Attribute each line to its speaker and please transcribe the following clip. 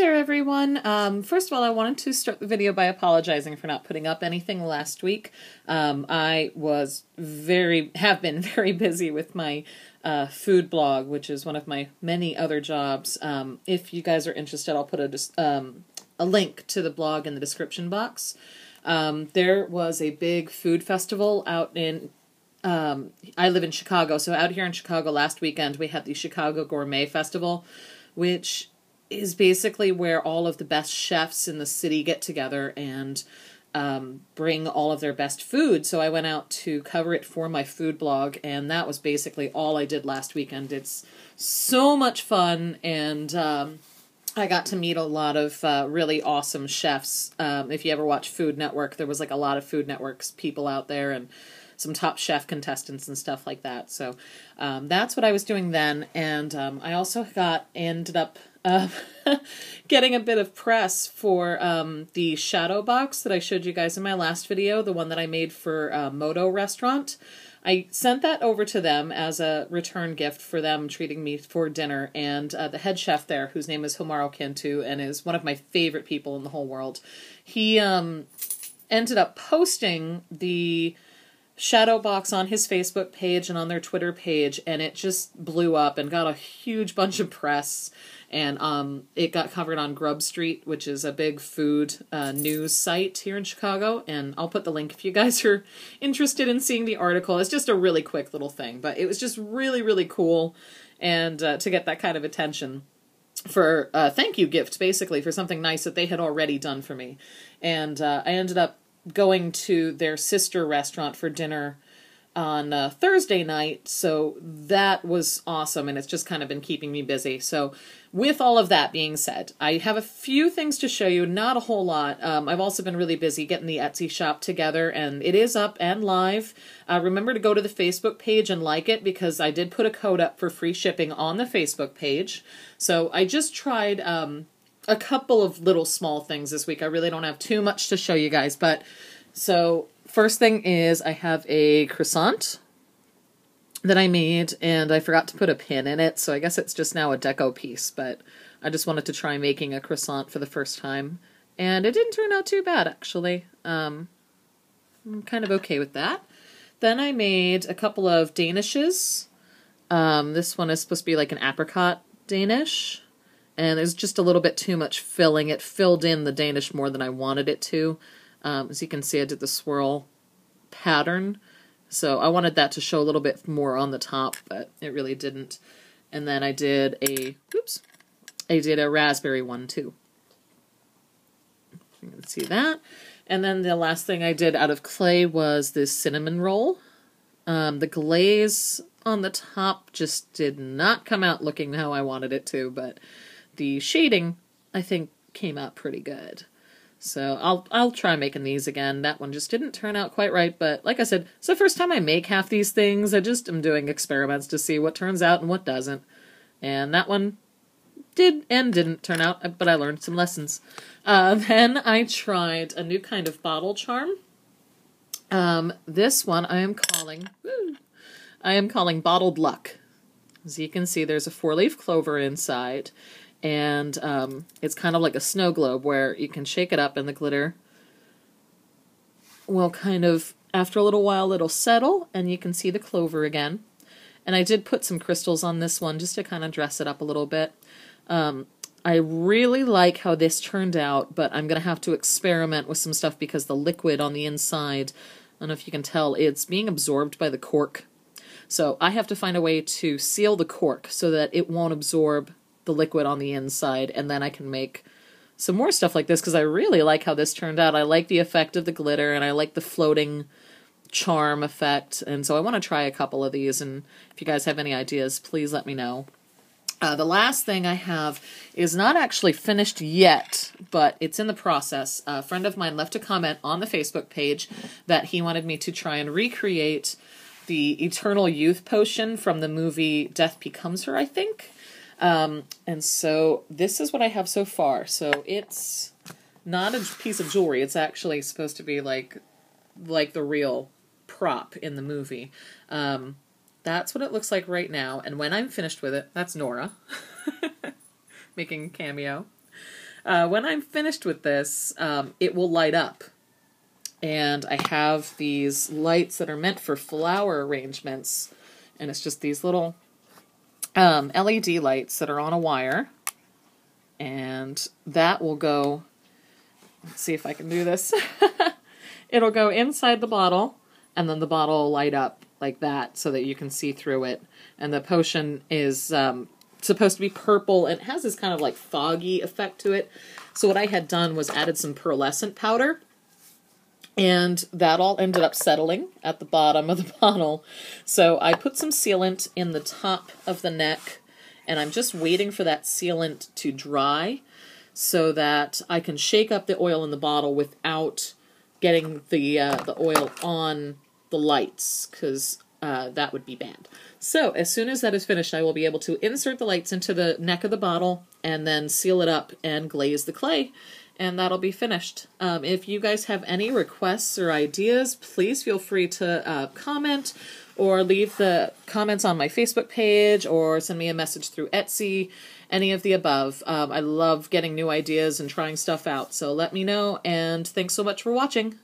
Speaker 1: there, everyone. First of all, I wanted to start the video by apologizing for not putting up anything last week. I have been very busy with my food blog, which is one of my many other jobs. If you guys are interested, I'll put a link to the blog in the description box. There was a big food festival out in I live in Chicago, so out here in Chicago last weekend we had the Chicago Gourmet Festival, which is basically where all of the best chefs in the city get together and bring all of their best food. So I went out to cover it for my food blog, and that was basically all I did last weekend. It's so much fun, and I got to meet a lot of really awesome chefs. If you ever watch Food Network, there was like a lot of Food Network's people out there, and some top chef contestants and stuff like that. So that's what I was doing then. And I also ended up getting a bit of press for the shadow box that I showed you guys in my last video, the one that I made for MOTO restaurant. I sent that over to them as a return gift for them treating me for dinner, and the head chef there, whose name is Homaro Cantu and is one of my favorite people in the whole world, he ended up posting the shadow box on his Facebook page and on their Twitter page, and it just blew up and got a huge bunch of press, and it got covered on Grubstreet, which is a big food news site here in Chicago, and I'll put the link if you guys are interested in seeing the article. It's just a really quick little thing, but it was just really, really cool, and to get that kind of attention for a thank you gift, basically, for something nice that they had already done for me. And I ended up going to their sister restaurant for dinner on Thursday night, so that was awesome, and it's just kind of been keeping me busy. So with all of that being said, I have a few things to show you, not a whole lot. I've also been really busy getting the Etsy shop together, and it is up and live. Remember to go to the Facebook page and like it, because I did put a code up for free shipping on the Facebook page. So I just tried a couple of little small things this week. I really don't have too much to show you guys, but so first thing is I have a croissant that I made, and I forgot to put a pin in it, so I guess it's just now a deco piece, but I just wanted to try making a croissant for the first time, and it didn't turn out too bad, actually. I'm kind of okay with that. Then I made a couple of Danishes. This one is supposed to be like an apricot Danish, and there's just a little bit too much filling. It filled in the Danish more than I wanted it to. As you can see, I did the swirl pattern, so I wanted that to show a little bit more on the top, but it really didn't. And then I did a raspberry one too. You can see that. And then the last thing I did out of clay was this cinnamon roll. The glaze on the top just did not come out looking how I wanted it to, but the shading, I think, came out pretty good. So I'll try making these again. That one just didn't turn out quite right, but like I said, it's the first time I make half these things. I just am doing experiments to see what turns out and what doesn't. And that one did and didn't turn out, but I learned some lessons. Then I tried a new kind of bottle charm. This one I am calling Bottled Luck. As you can see, there's a 4-leaf clover inside, and it's kind of like a snow globe where you can shake it up and the glitter will kind of, after a little while, it'll settle and you can see the clover again. And I did put some crystals on this one just to kind of dress it up a little bit. I really like how this turned out, but I'm going to have to experiment with some stuff because the liquid on the inside, I don't know if you can tell, it's being absorbed by the cork. So I have to find a way to seal the cork so that it won't absorb the liquid on the inside, and then I can make some more stuff like this, because I really like how this turned out. I like the effect of the glitter, and I like the floating charm effect, and so I want to try a couple of these, and if you guys have any ideas, please let me know. The last thing I have is not actually finished yet, but it's in the process. A friend of mine left a comment on the Facebook page that he wanted me to try and recreate the Eternal Youth potion from the movie Death Becomes Her, I think. And so this is what I have so far. So it's not a piece of jewelry. It's actually supposed to be like the real prop in the movie. That's what it looks like right now. And when I'm finished with it, that's Nora making a cameo. When I'm finished with this, it will light up. And I have these lights that are meant for flower arrangements. And it's just these little LED lights that are on a wire. And that will go, let's see if I can do this. It'll go inside the bottle, and then the bottle will light up like that so that you can see through it. And the potion is supposed to be purple, and it has this kind of like foggy effect to it. So what I had done was added some pearlescent powder, and that all ended up settling at the bottom of the bottle. So I put some sealant in the top of the neck, and I'm just waiting for that sealant to dry so that I can shake up the oil in the bottle without getting the oil on the lights, because that would be bad. So as soon as that is finished, I will be able to insert the lights into the neck of the bottle and then seal it up and glaze the clay, and that'll be finished. If you guys have any requests or ideas, please feel free to comment or leave the comments on my Facebook page or send me a message through Etsy, any of the above. I love getting new ideas and trying stuff out, so let me know, and thanks so much for watching.